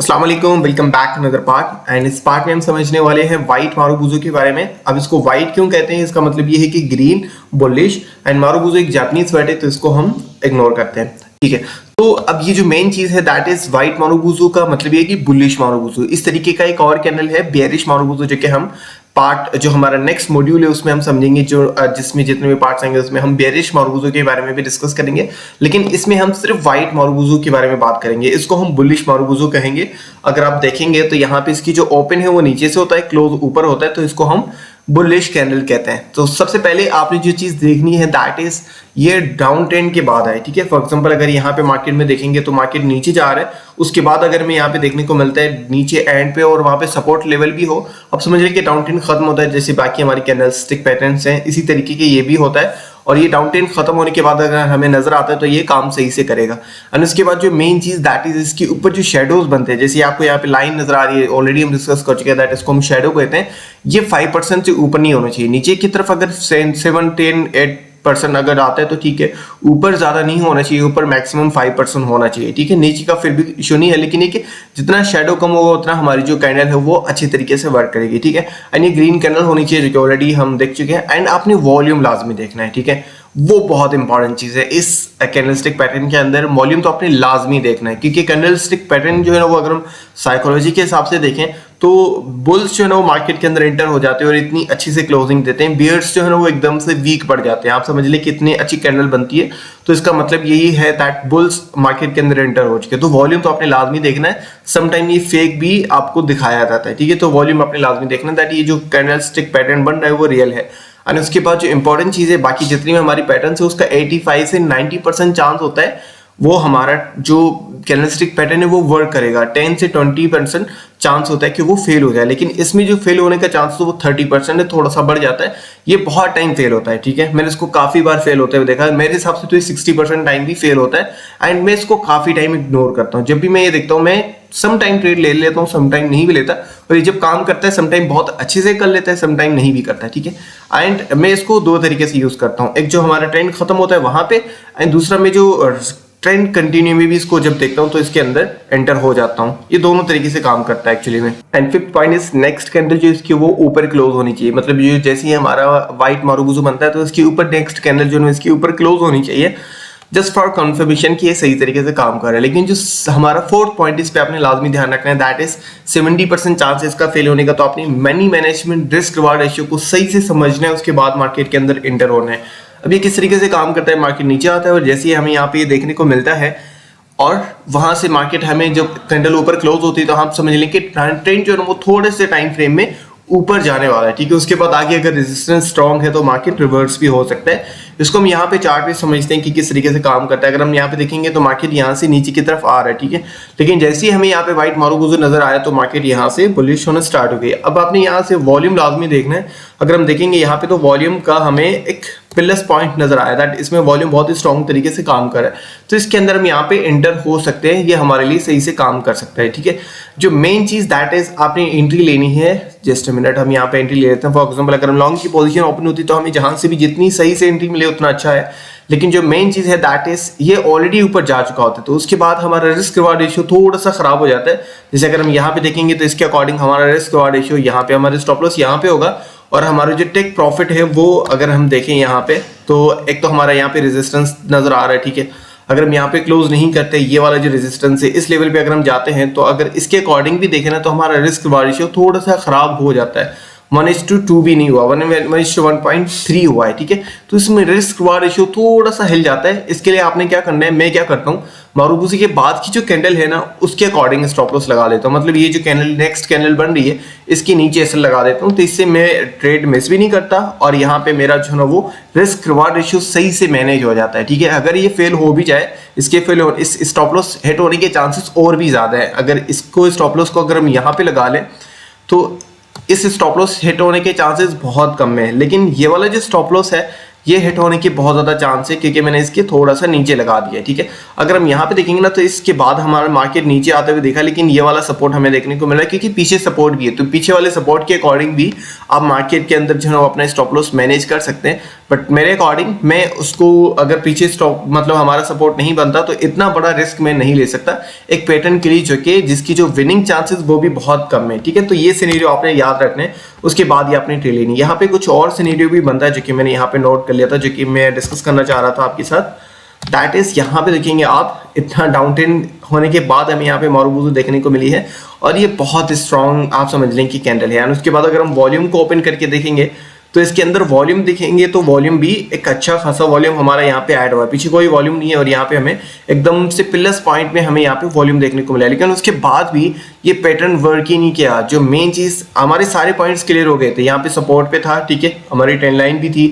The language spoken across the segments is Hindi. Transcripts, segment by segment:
अस्सलाम वालेकुम, welcome back another part. And इस पार्ट में हम समझने वाले हैं वाइट मारुबुजू के बारे में। अब इसको वाइट क्यों कहते हैं, इसका मतलब ये है कि ग्रीन बुलिश, एंड मारुबुजू एक जापानीज वर्ड है तो इसको हम इग्नोर करते हैं। ठीक है, तो अब ये जो मेन चीज है दैट इज वाइट मारुबुजू का मतलब ये है कि बुलिश मारुबुजू। इस तरीके का एक और कैंडल है बेयरिश मारुबुजू, जो कि हम पार्ट जो हमारा नेक्स्ट मॉड्यूल है उसमें हम समझेंगे, जो जिसमें जितने भी पार्ट्स आएंगे उसमें हम बेयरिश मारुबुजू के बारे में भी डिस्कस करेंगे। लेकिन इसमें हम सिर्फ वाइट मारुबुजू के बारे में बात करेंगे, इसको हम बुलिश मारुबुजू कहेंगे। अगर आप देखेंगे तो यहाँ पे इसकी जो ओपन है वो नीचे से होता है, क्लोज ऊपर होता है, तो इसको हम बुलिश कैंडल कहते हैं। तो सबसे पहले आपने जो चीज देखनी है दैट इज ये डाउन ट्रेंड के बाद है। ठीक है, फॉर एग्जांपल अगर यहाँ पे मार्केट में देखेंगे तो मार्केट नीचे जा रहा है, उसके बाद अगर मैं यहाँ पे देखने को मिलता है नीचे एंड पे और वहां पे सपोर्ट लेवल भी हो, अब समझ लीजिए कि डाउन ट्रेंड खत्म होता है। जैसे बाकी हमारी कैंडल स्टिक पैटर्न्स हैं इसी तरीके के ये भी होता है, और ये डाउन ट्रेंड खत्म होने के बाद अगर हमें नजर आता है तो ये काम सही से करेगा। एंड उसके बाद जो मेन चीज दैट इज इसके ऊपर जो शेडोज बनते हैं, जैसे आपको यहाँ पे लाइन नजर आ रही है, ऑलरेडी हम डिस्कस कर चुके हैं दैट इसको हम शेडो कहते हैं। ये 5% से ऊपर नहीं होना चाहिए, नीचे की तरफ अगर 7-10-8% अगर आता है तो ठीक है, ऊपर ज्यादा नहीं होना चाहिए, ऊपर मैक्सिमम 5% होना चाहिए। ठीक है, नीचे का फिर भी इशू नहीं है, लेकिन ये कि जितना शेडो कम होगा उतना हमारी जो कैंडल है वो अच्छी तरीके से वर्क करेगी। ठीक है, एंड ये ग्रीन कैंडल होनी चाहिए जो कि ऑलरेडी हम देख चुके हैं। एंड आपने वॉल्यूम लाजमी देखना है। ठीक है, वो बहुत इंपॉर्टेंट चीज है इस कैंडलस्टिक पैटर्न के अंदर, वॉल्यूम तो आपने लाजमी देखना है, क्योंकि कैंडलस्टिक पैटर्न जो है ना वो अगर हम साइकोलॉजी के हिसाब से देखें तो बुल्स जो है ना वो मार्केट के अंदर एंटर हो जाते हैं और इतनी अच्छी से क्लोजिंग देते हैं, बियर्स जो है ना वो एकदम से वीक पड़ जाते हैं। आप समझ लें कि इतनी अच्छी कैंडल बनती है, तो इसका मतलब यही है दैट बुल्स मार्केट के अंदर एंटर हो चुके हैं। तो वॉल्यूम तो आपने लाजमी देखना है, समटाइम ये फेक भी आपको दिखाया जाता है। ठीक है, तो वॉल्यूम आपने लाजमी देखना है दैट ये जो कैंडलस्टिक पैटर्न बन रहा है वो रियल है। और उसके बाद जो इंपॉर्टेंट चीज है, बाकी जितनी भी हमारी पैटर्न है उसका 85 से 90% चांस होता है वो हमारा जो कैंडलस्टिक पैटर्न है वो वर्क करेगा। 10 से 20% चांस होता है कि वो फेल हो जाए, लेकिन इसमें जो फेल होने का चांस तो वो 30% है, थोड़ा सा बढ़ जाता है। ये बहुत टाइम फेल होता है। ठीक है, मैंने इसको काफी बार फेल होते हुए देखा है, मेरे हिसाब से तो ये 60% टाइम भी फेल होता है। एंड मैं इसको काफी टाइम इग्नोर करता हूँ। जब भी मैं ये देखता हूँ मैं सम टाइम ट्रेड ले लेता हूँ, सम टाइम नहीं भी लेता, और ये जब काम करता है सम टाइम बहुत अच्छे से कर लेता है, सम टाइम नहीं भी करता है। ठीक है, एंड मैं इसको दो तरीके से यूज करता हूँ, एक जो हमारा ट्रेंड खत्म होता है वहां पे, एंड दूसरा मैं जो ट्रेंड कंटिन्यू में भी इसको जब देखता हूं तो इसके अंदर एंटर हो जाता हूं। ये दोनों तरीके से काम करता है एक्चुअली में। And fifth point is next candle जो इसकी वो ऊपर क्लोज होनी चाहिए, मतलब ये जैसे ही हमारा व्हाइट मारुबुजू बनता है तो इसके ऊपर नेक्स्ट कैंडल जो है इसके ऊपर क्लोज होनी चाहिए, जस्ट फॉर कंफर्मेशन कि ये सही तरीके से काम कर रहा है। लेकिन जो हमारा फोर्थ पॉइंट इस पे आपने लाजमी ध्यान रखना है दैट इज 70% चांस इसका फेल होने का। तो आपने money management risk reward ratio को सही से समझना है, उसके बाद मार्केट के अंदर एंटर होना है। अब ये किस तरीके से काम करता है, मार्केट नीचे आता है और जैसे ही हमें यहाँ पे ये देखने को मिलता है और वहां से मार्केट हमें जब कैंडल ऊपर क्लोज होती है तो हम समझ लें कि ट्रेंड जो है वो थोड़े से टाइम फ्रेम में ऊपर जाने वाला है। ठीक है, उसके बाद आगे अगर रेजिस्टेंस स्ट्रांग है तो मार्केट रिवर्स भी हो सकता है। इसको हम यहाँ पे चार्ट पे समझते हैं कि किस तरीके से काम करता है। अगर हम यहाँ पे देखेंगे तो मार्केट यहाँ से नीचे की तरफ आ रहा है। ठीक है, लेकिन जैसे ही हमें यहाँ पे व्हाइट मारुबुजू नजर आया तो मार्केट यहाँ से बुलिश होना स्टार्ट हो गई। अब आपने यहाँ से वॉल्यूम लाजमी देखना है। अगर हम देखेंगे यहाँ पे तो वॉल्यूम का हमें एक प्लस पॉइंट नजर आया दैट इसमें वॉल्यूम बहुत ही स्ट्रॉन्ग तरीके से काम कर रहा है, तो इसके अंदर हम यहाँ पे एंटर हो सकते हैं, ये हमारे लिए सही से काम कर सकता है। ठीक है, जो मेन चीज दैट इज आपने एंट्री लेनी है। जस्ट अ मिनट, हम यहाँ पे एंट्री ले लेते हैं। फॉर एग्जांपल अगर हम लॉन्ग की पोजीशन ओपन होती तो हमें जहां से भी जितनी सही से एंट्री मिले उतना अच्छा है, लेकिन जो मेन चीज है दैट इज ये ऑलरेडी ऊपर जा चुका होता है, तो उसके बाद हमारा रिस्क रिवार्ड रेशियो थोड़ा सा खराब हो जाता है। जैसे अगर हम यहाँ पे देखेंगे तो इसके अकॉर्डिंग हमारा रिस्क रिवार्ड रेशियो यहाँ पे, हमारे स्टॉप लॉस यहाँ पे होगा, और हमारा जो टेक प्रॉफिट है वो अगर हम देखें यहाँ पे तो एक तो हमारा यहाँ पे रेजिस्टेंस नजर आ रहा है। ठीक है, अगर हम यहाँ पे क्लोज नहीं करते, ये वाला जो रेजिस्टेंस है इस लेवल पे अगर हम जाते हैं तो अगर इसके अकॉर्डिंग भी देखें ना तो हमारा रिस्क रिवार्ड रेशियो थोड़ा सा खराब हो जाता है। 1:2 भी नहीं हुआ, 1:1.3 हुआ है। ठीक है, तो इसमें रिस्क रिवार्ड रेशियो थोड़ा सा हिल जाता है। इसके लिए आपने क्या करना है, मैं क्या करता हूँ मारुबुजू के बाद की जो कैंडल है ना उसके अकॉर्डिंग स्टॉप लॉस लगा लेता हूँ। मतलब ये जो कैंडल नेक्स्ट कैंडल बन रही है इसके नीचे ऐसे लगा देता हूँ, तो इससे मैं ट्रेड मिस भी नहीं करता और यहाँ पे मेरा जो है ना वो रिस्क रिवार्ड रेशियो सही से मैनेज हो जाता है। ठीक है, अगर ये फेल हो भी जाए, इसके फेल हो इस स्टॉप लॉस हिट होने के चांसेस और भी ज्यादा है। अगर इसको स्टॉप लॉस को अगर हम यहाँ पे लगा लें तो इस स्टॉप लॉस हिट होने के चांसेस बहुत कम है। लेकिन ये वाला जो स्टॉप लॉस है ये हिट होने के बहुत ज़्यादा चांस है क्योंकि मैंने इसके थोड़ा सा नीचे लगा दिया है, ठीक है। अगर हम यहाँ पे देखेंगे ना तो इसके बाद हमारा मार्केट नीचे आते हुए देखा, लेकिन ये वाला सपोर्ट हमें देखने को मिला है क्योंकि पीछे सपोर्ट भी है, तो पीछे वाले सपोर्ट के अकॉर्डिंग भी आप मार्केट के अंदर जो है अपना स्टॉप लॉस मैनेज कर सकते हैं। बट मेरे अकॉर्डिंग मैं उसको अगर पीछे स्टॉप मतलब हमारा सपोर्ट नहीं बनता तो इतना बड़ा रिस्क मैं नहीं ले सकता एक पैटर्न के लिए जो कि जिसकी जो विनिंग चांसेस वो भी बहुत कम है, ठीक है। तो ये सिनेरियो आपने याद रखना है, उसके बाद ही आपने ट्रेड लेनी। यहाँ पे कुछ और सिनेरियो भी बनता है जो कि मैंने यहाँ पे नोट कर लिया था, जो कि मैं डिस्कस करना चाह रहा था आपके साथ। दैट इज यहाँ पे देखेंगे आप इतना डाउन ट्रेंड होने के बाद हमें यहाँ पे मारुबुजू देखने को मिली है और ये बहुत स्ट्रॉन्ग आप समझ लें कि कैंडल है। उसके बाद अगर हम वॉल्यूम को ओपन करके देखेंगे तो इसके अंदर वॉल्यूम देखेंगे तो वॉल्यूम भी एक अच्छा खासा वॉल्यूम हमारा यहाँ पे ऐड हुआ है, पीछे कोई वॉल्यूम नहीं है और यहाँ पे हमें एकदम से प्लस पॉइंट में हमें यहाँ पे वॉल्यूम देखने को मिला है। लेकिन उसके बाद भी ये पैटर्न वर्क ही नहीं किया। जो मेन चीज हमारे सारे पॉइंट्स क्लियर हो गए थे, यहाँ पे सपोर्ट पे था, ठीक है, हमारी ट्रेंड लाइन भी थी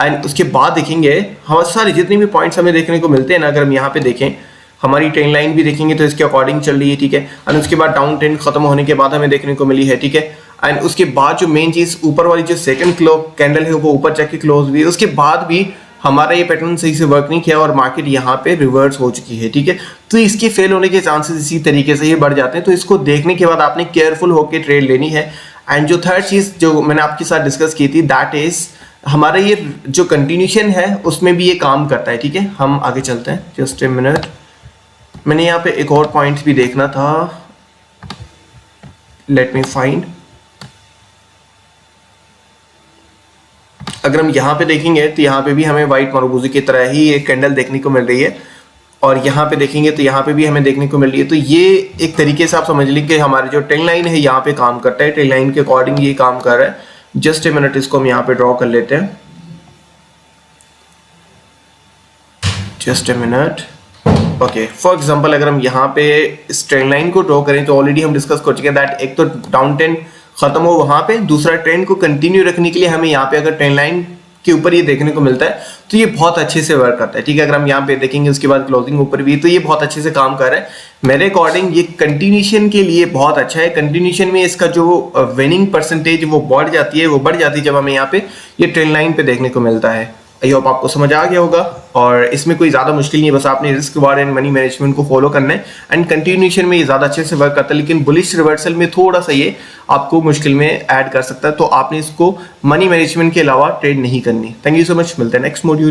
एंड उसके बाद देखेंगे हमारे सारे जितने भी पॉइंट्स हमें देखने को मिलते हैं ना, अगर हम यहाँ पे देखें हमारी ट्रेंड लाइन भी देखेंगे तो इसके अकॉर्डिंग चल रही है, ठीक है। एंड उसके बाद डाउन ट्रेंड खत्म होने के बाद हमें देखने को मिली है, ठीक है। एंड उसके बाद जो मेन चीज ऊपर वाली जो सेकंड कैंडल है वो ऊपर जाके क्लोज हुई है, उसके बाद भी हमारा ये पैटर्न सही से वर्क नहीं किया और मार्केट यहाँ पे रिवर्स हो चुकी है, ठीक है। तो इसके फेल होने के चांसेस इसी तरीके से ही बढ़ जाते हैं। तो इसको देखने के बाद आपने केयरफुल होकर ट्रेड लेनी है। एंड जो थर्ड चीज जो मैंने आपके साथ डिस्कस की थी दैट इज हमारा ये जो कंटिन्यूशन है उसमें भी ये काम करता है, ठीक है। हम आगे चलते हैं, जस्ट ए मिनट। मैंने यहाँ पे एक और पॉइंट भी देखना था, लेट मी फाइंड। अगर हम यहाँ पे देखेंगे तो यहाँ पे भी हमें व्हाइट मारुबुजू की तरह ही एक कैंडल देखने को मिल रही है और यहाँ पे देखेंगे तो यहाँ पे भी हमें देखने को मिल रही है। तो ये एक तरीके से आप समझ लीजिए कि हमारी जो ट्रेंड लाइन है यहाँ पे काम करता है, ट्रेंड लाइन के अकॉर्डिंग ये काम कर रहा है। जस्ट ए मिनट, इसको हम यहाँ पे ड्रॉ कर लेते हैं, just a minute. Okay, for example अगर हम यहाँ पे इस ट्रेंड लाइन को ड्रॉ करें तो ऑलरेडी हम डिस्कस कर चुके हैं दैट एक तो डाउन ट्रेंड खत्म हो वहां पे, दूसरा ट्रेंड को कंटिन्यू रखने के लिए हमें यहाँ पे अगर ट्रेंड लाइन के ऊपर ये देखने को मिलता है तो ये बहुत अच्छे से वर्क करता है, ठीक है। अगर हम यहाँ पे देखेंगे उसके बाद क्लोजिंग ऊपर भी, तो ये बहुत अच्छे से काम कर रहा है। मेरे अकॉर्डिंग ये कंटिन्यूशन के लिए बहुत अच्छा है। कंटिन्यूशन में इसका जो विनिंग परसेंटेज वो बढ़ जाती है जब हमें यहाँ पे ये ट्रेंड लाइन पे देखने को मिलता है। आई होप आपको समझ आ गया होगा और इसमें कोई ज़्यादा मुश्किल नहीं है, बस आपने risk ward and money management को फॉलो करना है। एंड कंटिन्यूशन में ये ज़्यादा अच्छे से वर्क करता है, लेकिन बुलिश रिवर्सल में थोड़ा सा ये आपको मुश्किल में ऐड कर सकता है। तो आपने इसको मनी मैनेजमेंट के अलावा ट्रेड नहीं करनी। थैंक यू सो मच, मिलते हैं नेक्स्ट मॉड्यूल।